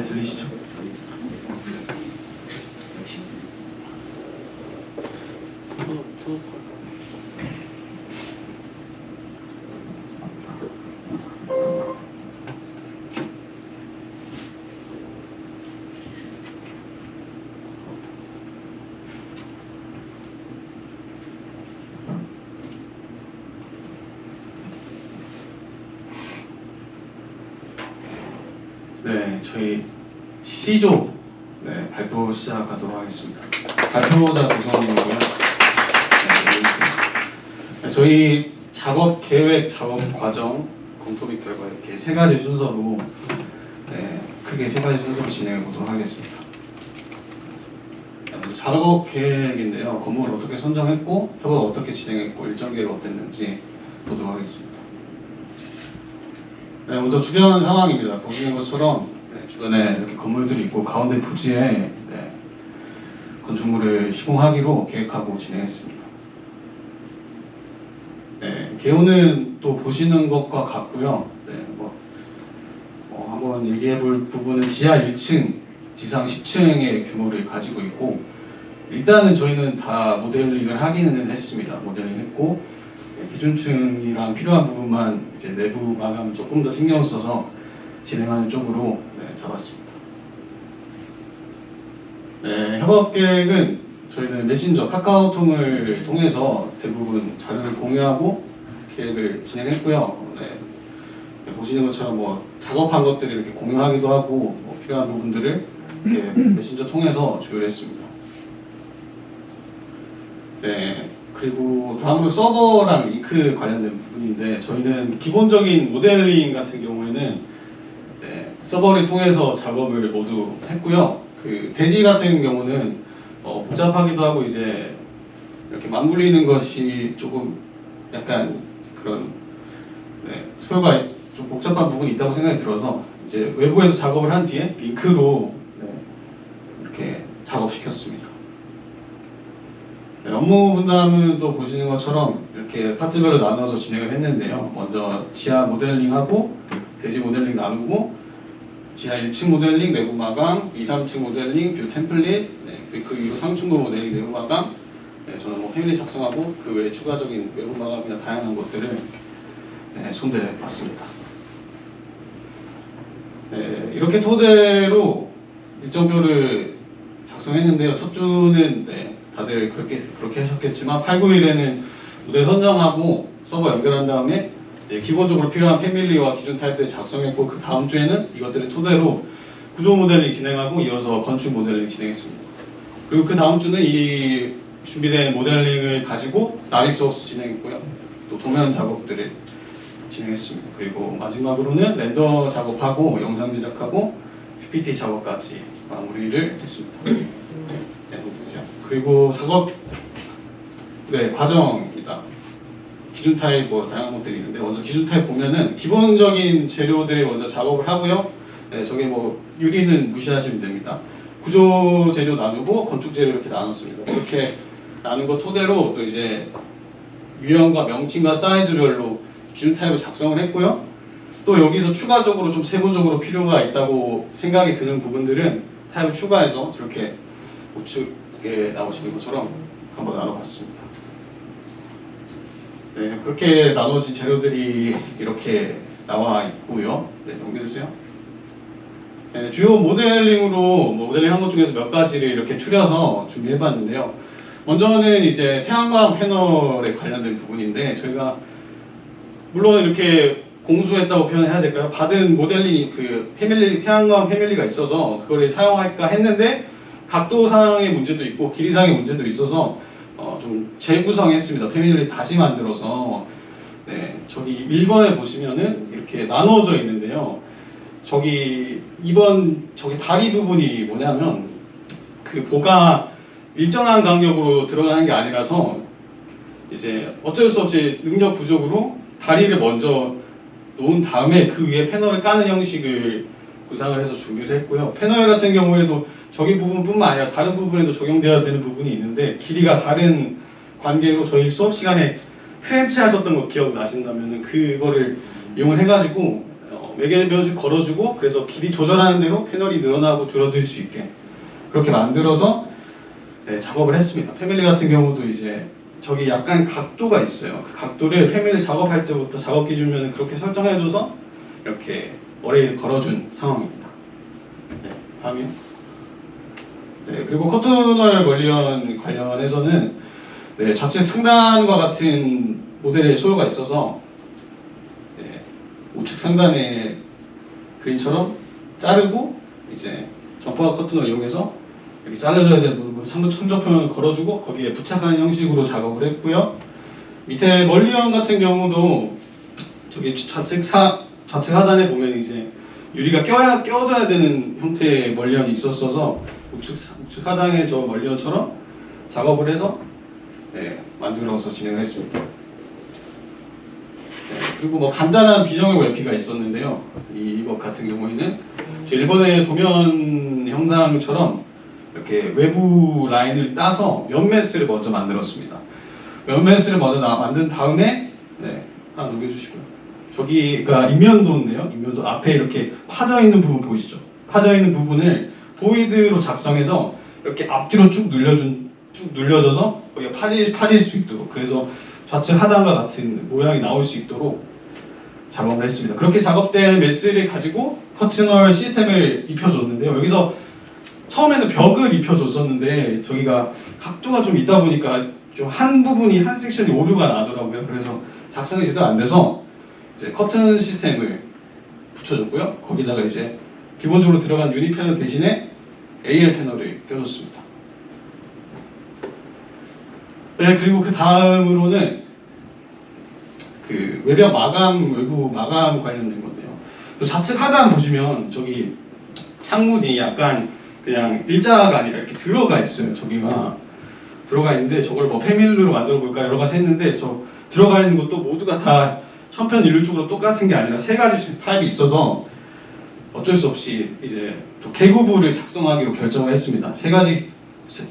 들리시죠? 네, 저희 C조 발표 시작하도록 하겠습니다. 발표자 구성이고요. 저희 작업 계획, 작업 과정, 검토 및 결과 이렇게 세 가지 순서로 크게 세 가지 순서로 진행해 보도록 하겠습니다. 작업 계획인데요. 건물을 어떻게 선정했고 협업을 어떻게 진행했고 일정 계획이 어땠는지 보도록 하겠습니다. 먼저 주변 상황입니다. 보시는 것처럼 주변에 이렇게 건물들이 있고 가운데 부지에 건축물을 시공하기로 계획하고 진행했습니다. 개요는 또 보시는 것과 같고요. 한번 얘기해 볼 부분은 지하 1층, 지상 10층의 규모를 가지고 있고 일단은 저희는 다 모델링을 하기는 했습니다. 모델링 했고 기준층이랑 필요한 부분만 이제 내부 마감 조금 더 신경 써서 진행하는 쪽으로 잡았습니다. 협업 계획은 저희는 메신저, 카카오톡을 통해서 대부분 자료를 공유하고 계획을 진행했고요. 보시는 것처럼 뭐 작업한 것들을 이렇게 공유하기도 하고 필요한 부분들을 이렇게 메신저 통해서 조율했습니다. 그리고 다음으로 서버랑 링크 관련된 부분인데 저희는 기본적인 모델링 같은 경우에는 서버를 통해서 작업을 모두 했고요. 그 대지 같은 경우는 복잡하기도 하고 이제 이렇게 맞물리는 것이 조금 약간 그런 소요가 좀 복잡한 부분이 있다고 생각이 들어서 이제 외부에서 작업을 한 뒤에 링크로 이렇게 작업시켰습니다. 업무 분담은 또 보시는 것처럼 이렇게 파트별로 나눠서 진행을 했는데요. 먼저 지하 모델링하고 대지 모델링 나누고 지하 1층 모델링, 내부 마감, 2, 3층 모델링, 뷰 템플릿, 그 위로 상층부 모델링, 내부 마감, 저는 뭐 패밀리 작성하고 그 외에 추가적인 외부 마감이나 다양한 것들을 손대봤습니다. 이렇게 토대로 일정표를 작성했는데요. 첫 주는 다들 그렇게 하셨겠지만 8, 9일에는 모델 선정하고 서버 연결한 다음에 기본적으로 필요한 패밀리와 기준 타입들 작성했고 그 다음 주에는 이것들을 토대로 구조 모델링 진행하고 이어서 건축 모델링 진행했습니다. 그리고 그 다음 주는 이 준비된 모델링을 가지고 나리소스 진행했고요. 또 도면 작업들을 진행했습니다. 그리고 마지막으로는 렌더 작업하고 영상 제작하고 PPT 작업까지 마무리를 했습니다. 그리고 작업 과정입니다. 기준 타입 다양한 것들이 있는데 먼저 기준 타입 보면은 기본적인 재료들을 먼저 작업을 하고요. 저게 유리는 무시하시면 됩니다. 구조 재료 나누고 건축 재료 이렇게 나눴습니다. 이렇게 나눈 거 토대로 또 이제 유형과 명칭과 사이즈별로 기준 타입을 작성을 했고요. 또 여기서 추가적으로 좀 세부적으로 필요가 있다고 생각이 드는 부분들은 타입을 추가해서 이렇게 우측에 나오시는 것처럼 한번 나눠봤습니다. 그렇게 나눠진 재료들이 이렇게 나와 있고요. 넘겨주세요. 주요 모델링으로 모델링 한 것 중에서 몇 가지를 이렇게 추려서 준비해봤는데요. 먼저는 이제 태양광 패널에 관련된 부분인데 저희가 물론 이렇게 공수했다고 표현해야 될까요? 받은 모델링 태양광 패밀리가 있어서 그걸 사용할까 했는데 각도상의 문제도 있고 길이상의 문제도 있어서 좀 재구성했습니다. 패밀리를 다시 만들어서 저기 1번에 보시면은 이렇게 나눠져 있는데요. 저기 2번 저기 다리 부분이 뭐냐면 그 보가 일정한 간격으로 들어가는 게 아니라서 이제 어쩔 수 없이 능력 부족으로 다리를 먼저 놓은 다음에 그 위에 패널을 까는 형식을 구상을 해서 준비를 했고요. 패널 같은 경우에도 저기 부분뿐만 아니라 다른 부분에도 적용되어야 되는 부분이 있는데 길이가 다른 관계로 저희 수업 시간에 트렌치 하셨던 거 기억나신다면 그거를 이용을 해가지고 몇 개씩 걸어주고 그래서 길이 조절하는 대로 패널이 늘어나고 줄어들 수 있게 그렇게 만들어서 네, 작업을 했습니다. 패밀리 같은 경우도 이제 저기 약간 각도가 있어요. 그 각도를 패밀리 작업할 때부터 작업 기준면은 그렇게 설정해줘서 이렇게 어레이를 걸어준 상황입니다. 네, 다음이요. 네, 그리고 커튼월 멀리언 관련해서는 네, 좌측 상단과 같은 모델의 소요가 있어서 네, 우측 상단의 그림처럼 자르고 이제 점퍼 커튼을 이용해서 이렇게 잘라줘야 되는 부분 참조표면을 걸어주고 거기에 부착하는 형식으로 작업을 했고요. 밑에 멀리언 같은 경우도 저기 좌측 하단에 보면 이제 유리가 껴져야 되는 형태의 멀리언이 있었어서 우측 하단의 저 멀리언처럼 작업을 해서 네, 만들어서 진행을 했습니다. 네, 그리고 뭐 간단한 비정형 외피가 있었는데요. 이것 같은 경우에는 일본의 도면 형상처럼 이렇게 외부 라인을 따서 면메스를 먼저 만들었습니다. 면메스를 먼저 만든 다음에 네, 하나 넘겨주시고요. 저기가 인면도인데요. 인면도 앞에 이렇게 파져 있는 부분 보이시죠? 파져 있는 부분을 보이드로 작성해서 이렇게 앞뒤로 쭉 눌려져서 거기가 파질 수 있도록 그래서 좌측 하단과 같은 모양이 나올 수 있도록 작업을 했습니다. 그렇게 작업된 메스를 가지고 커튼월 시스템을 입혀줬는데요. 여기서 처음에는 벽을 입혀줬었는데 저기가 각도가 좀 있다 보니까 좀 한 부분이 한 섹션이 오류가 나더라고요. 그래서 작성이 제대로 안 돼서 이제 커튼 시스템을 붙여줬고요. 거기다가 이제 기본적으로 들어간 유니 패널 대신에 AL 패널을 껴줬습니다. 네, 그리고 그 다음으로는 그 외벽 마감, 외부 마감 관련된 건데요. 또 좌측 하단 보시면 저기 창문이 약간 그냥 일자가 아니라 이렇게 들어가 있어요. 저기가 들어가 있는데 저걸 뭐 패밀리로 만들어 볼까 여러 가지 했는데 저 들어가 있는 것도 모두가 다 천편일률적으로 똑같은 게 아니라 세 가지 타입이 있어서 어쩔 수 없이 이제 또 계구부를 작성하기로 결정을 했습니다. 세 가지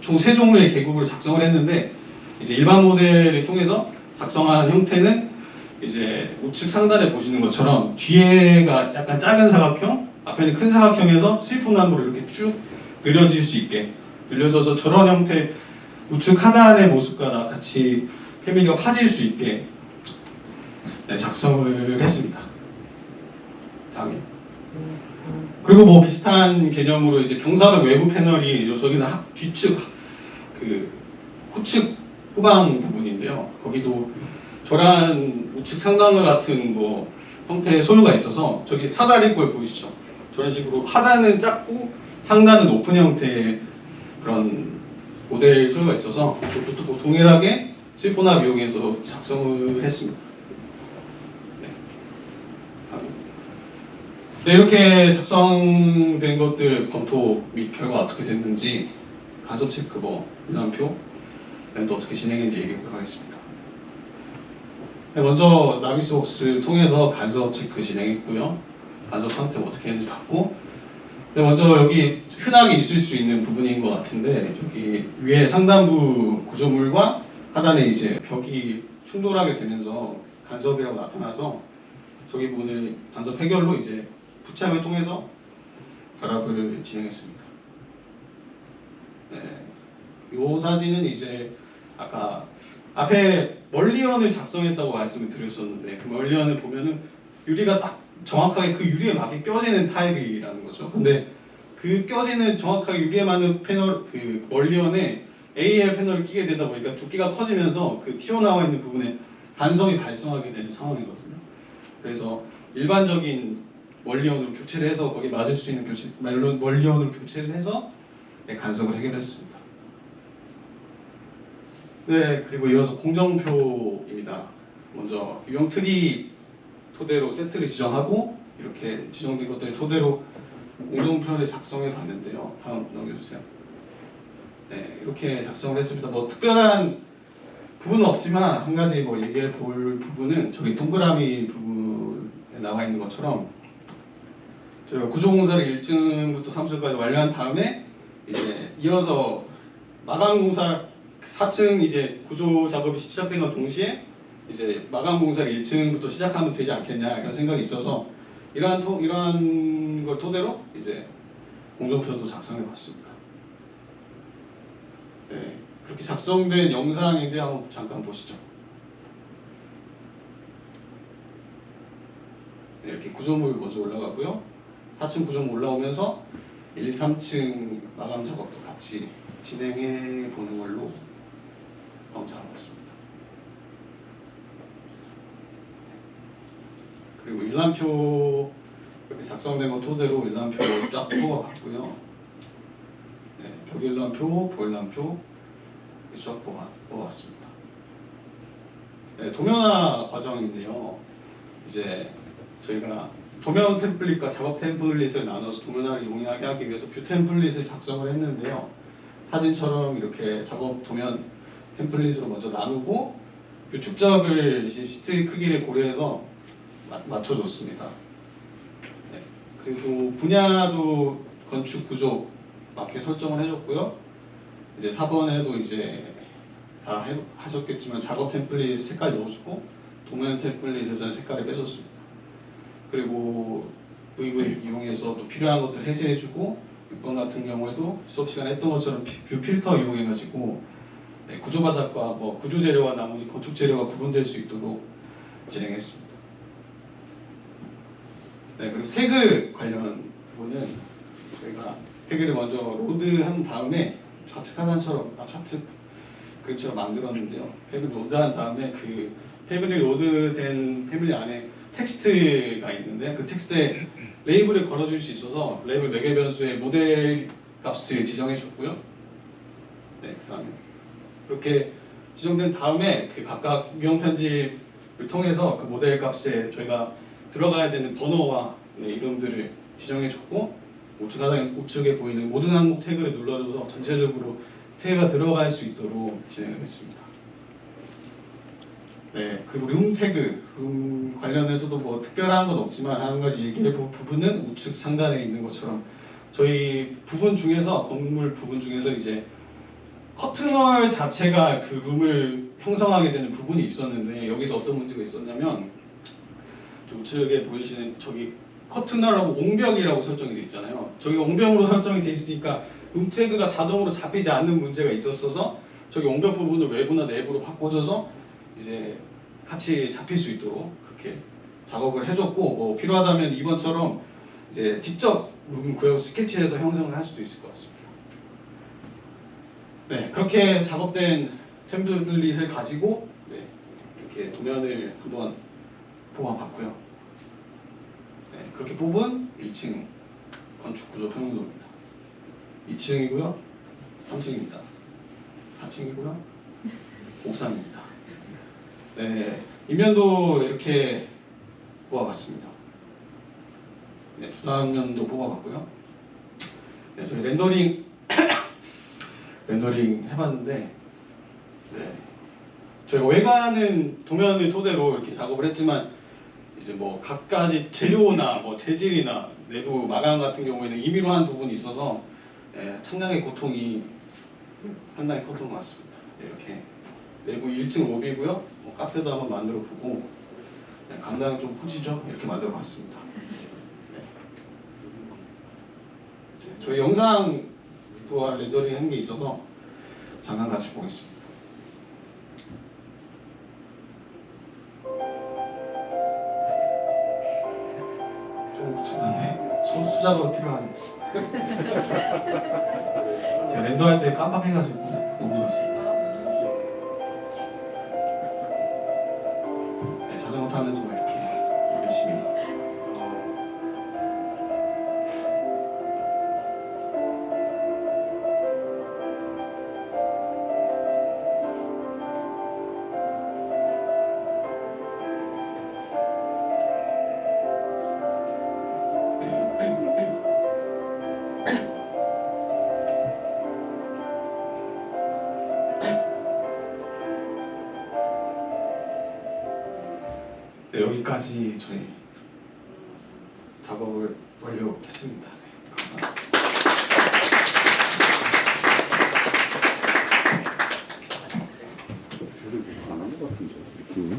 총 세 종류의 계구부를 작성을 했는데 이제 일반 모델을 통해서 작성한 형태는 이제 우측 상단에 보시는 것처럼 뒤에가 약간 작은 사각형, 앞에는 큰 사각형에서 실폰나무로 이렇게 쭉 늘려질 수 있게 늘려져서 저런 형태 우측 하단의 모습과 같이 패밀리가 파질 수 있게 네, 작성을 했습니다. 다음에 그리고 뭐 비슷한 개념으로 이제 경사각 외부 패널이 저기는 뒤측 그 후측 후방 부분인데요. 거기도 저런 우측 상단과 같은 뭐 형태의 소요가 있어서 저기 사다리꼴 보이시죠? 저런 식으로 하단은 작고 상단은 높은 형태의 그런 모델 소요가 있어서 또 동일하게 실폰합 이용해서 작성을 했습니다. 네, 이렇게 작성된 것들 검토 및 결과 어떻게 됐는지 간섭 체크 인원표 또 어떻게 진행했는지 얘기해보도록 하겠습니다. 네, 먼저 나비스웍스 통해서 간섭 체크 진행했고요. 간섭 상태 어떻게 했는지 봤고 네, 먼저 여기 흔하게 있을 수 있는 부분인 것 같은데 여기 위에 상단부 구조물과 하단에 이제 벽이 충돌하게 되면서 간섭이라고 나타나서 저기 부분을 간섭 해결로 이제 부착을 통해서 결합을 진행했습니다. 네, 이 사진은 이제 아까 앞에 멀리언을 작성했다고 말씀을 드렸었는데 그 멀리언을 보면은 유리가 딱 정확하게 그 유리에 맞게 껴지는 타입이라는 거죠. 근데 그 껴지는 정확하게 유리에 맞는 패널 그 멀리언에 AL 패널을 끼게 되다 보니까 두께가 커지면서 그 튀어나와 있는 부분에 단성이 발생하게 되는 상황이거든요. 그래서 일반적인 멀리언으로 교체를 해서 거기 맞을 수 있는 멀리언으로 교체를 해서 네, 간섭을 해결했습니다. 네, 그리고 이어서 공정표입니다. 먼저 유형 트리 토대로 세트를 지정하고 이렇게 지정된 것들을 토대로 공정표를 작성해 봤는데요. 다음 넘겨주세요. 네, 이렇게 작성을 했습니다. 뭐 특별한 부분은 없지만 한 가지 뭐 얘기해 볼 부분은 저기 동그라미 부분에 나와 있는 것처럼 저희가 구조공사를 1층부터 3층까지 완료한 다음에 이제 이어서 마감공사 4층 이제 구조 작업이 시작된 것 동시에 이제 마감공사를 1층부터 시작하면 되지 않겠냐 이런 생각이 있어서 이러한 걸 토대로 이제 공정표도 작성해봤습니다. 네, 그렇게 작성된 영상인데 한번 잠깐 보시죠. 네, 이렇게 구조물 먼저 올라가고요. 4층 구조물 올라오면서 1, 2, 3층 마감 작업도 같이 진행해 보는 걸로 한번 잡아봤습니다. 그리고 일람표 이렇게 작성된 거 토대로 일람표 쫙 뽑아봤고요. 네, 벽일람표, 보일람표 쫙 뽑아봤습니다. 네, 도면화 과정인데요. 이제 저희가 도면 템플릿과 작업 템플릿을 나눠서 도면화를 용이하게 하기 위해서 뷰 템플릿을 작성을 했는데요. 사진처럼 이렇게 작업 도면 템플릿으로 먼저 나누고 뷰 축적을 시트 크기를 고려해서 맞춰줬습니다. 네. 그리고 분야도 건축 구조 맞게 설정을 해줬고요. 이제 4번에도 이제 다 하셨겠지만 작업 템플릿 색깔 넣어주고 도면 템플릿에서 색깔을 빼줬습니다. 그리고 VV 이용해서 또 필요한 것들 해제해주고 6번 같은 경우에도 수업 시간에 했던 것처럼 뷰 필터 이용해가지고 네, 구조 바닥과 뭐 구조 재료와 나머지 건축 재료가 구분될 수 있도록 진행했습니다. 네, 그리고 태그 관련 부분은 저희가 태그를 먼저 로드한 다음에 좌측 하단처럼 좌측 그림처럼 만들었는데요. 태그를 로드한 다음에 그 태그를 로드된 패밀리 안에 텍스트가 있는데 그 텍스트에 레이블을 걸어줄 수 있어서 레이블 매개 변수의 모델 값을 지정해 줬고요. 네, 그다음에 그렇게 지정된 다음에 그 각각 유형 편집을 통해서 그 모델 값에 저희가 들어가야 되는 번호와 네, 이름들을 지정해 줬고 우측에 보이는 모든 항목 태그를 눌러줘서 전체적으로 태그가 들어갈 수 있도록 진행을 했습니다. 네, 그리고 룸 태그, 룸 관련해서도 뭐 특별한 건 없지만 한 가지 얘기해 볼 부분은 우측 상단에 있는 것처럼 저희 부분 중에서 건물 부분 중에서 이제 커튼월 자체가 그 룸을 형성하게 되는 부분이 있었는데 여기서 어떤 문제가 있었냐면 우측에 보이시는 저기 커튼월하고 옹벽이라고 설정이 되어 있잖아요. 저기가 옹벽으로 설정이 되어 있으니까 룸 태그가 자동으로 잡히지 않는 문제가 있었어서 저기 옹벽 부분을 외부나 내부로 바꿔줘서 이제 같이 잡힐 수 있도록 그렇게 작업을 해줬고 뭐 필요하다면 이번처럼 이제 직접 룸 구역 스케치해서 형성을 할 수도 있을 것 같습니다. 네, 그렇게 작업된 템플릿을 가지고 네, 이렇게 도면을 한번 뽑아봤고요. 네, 그렇게 뽑은 1층 건축 구조 평면도입니다. 2층이고요, 3층입니다. 4층이고요, 옥상입니다. 네, 이면도 이렇게 뽑아봤습니다. 네, 주단면도 뽑아봤고요. 네, 저희 렌더링 해봤는데, 네, 저희가 외관은 도면을 토대로 이렇게 작업을 했지만 이제 뭐 각가지 재료나 뭐 재질이나 내부 마감 같은 경우에는 임의로 한 부분이 있어서 상당히 고통이 많습니다. 이렇게 내부 1층 로비고요. 뭐 카페도 한번 만들어 보고 감당이 좀 후지죠. 이렇게 만들어 봤습니다. 네. 저희 영상 또한 렌더링 한 게 있어서 잠깐 같이 보겠습니다. 좀 부족한데 수작업이 필요한. 제가 렌더할 때 깜빡해가지고 못 눌렀습니다. 네, 자전거 타면서 이렇게 열심히. 네, 여기까지 저희 작업을 완료했습니다. 네, 감사합니다. 안 한 것 같은데, 느낌이?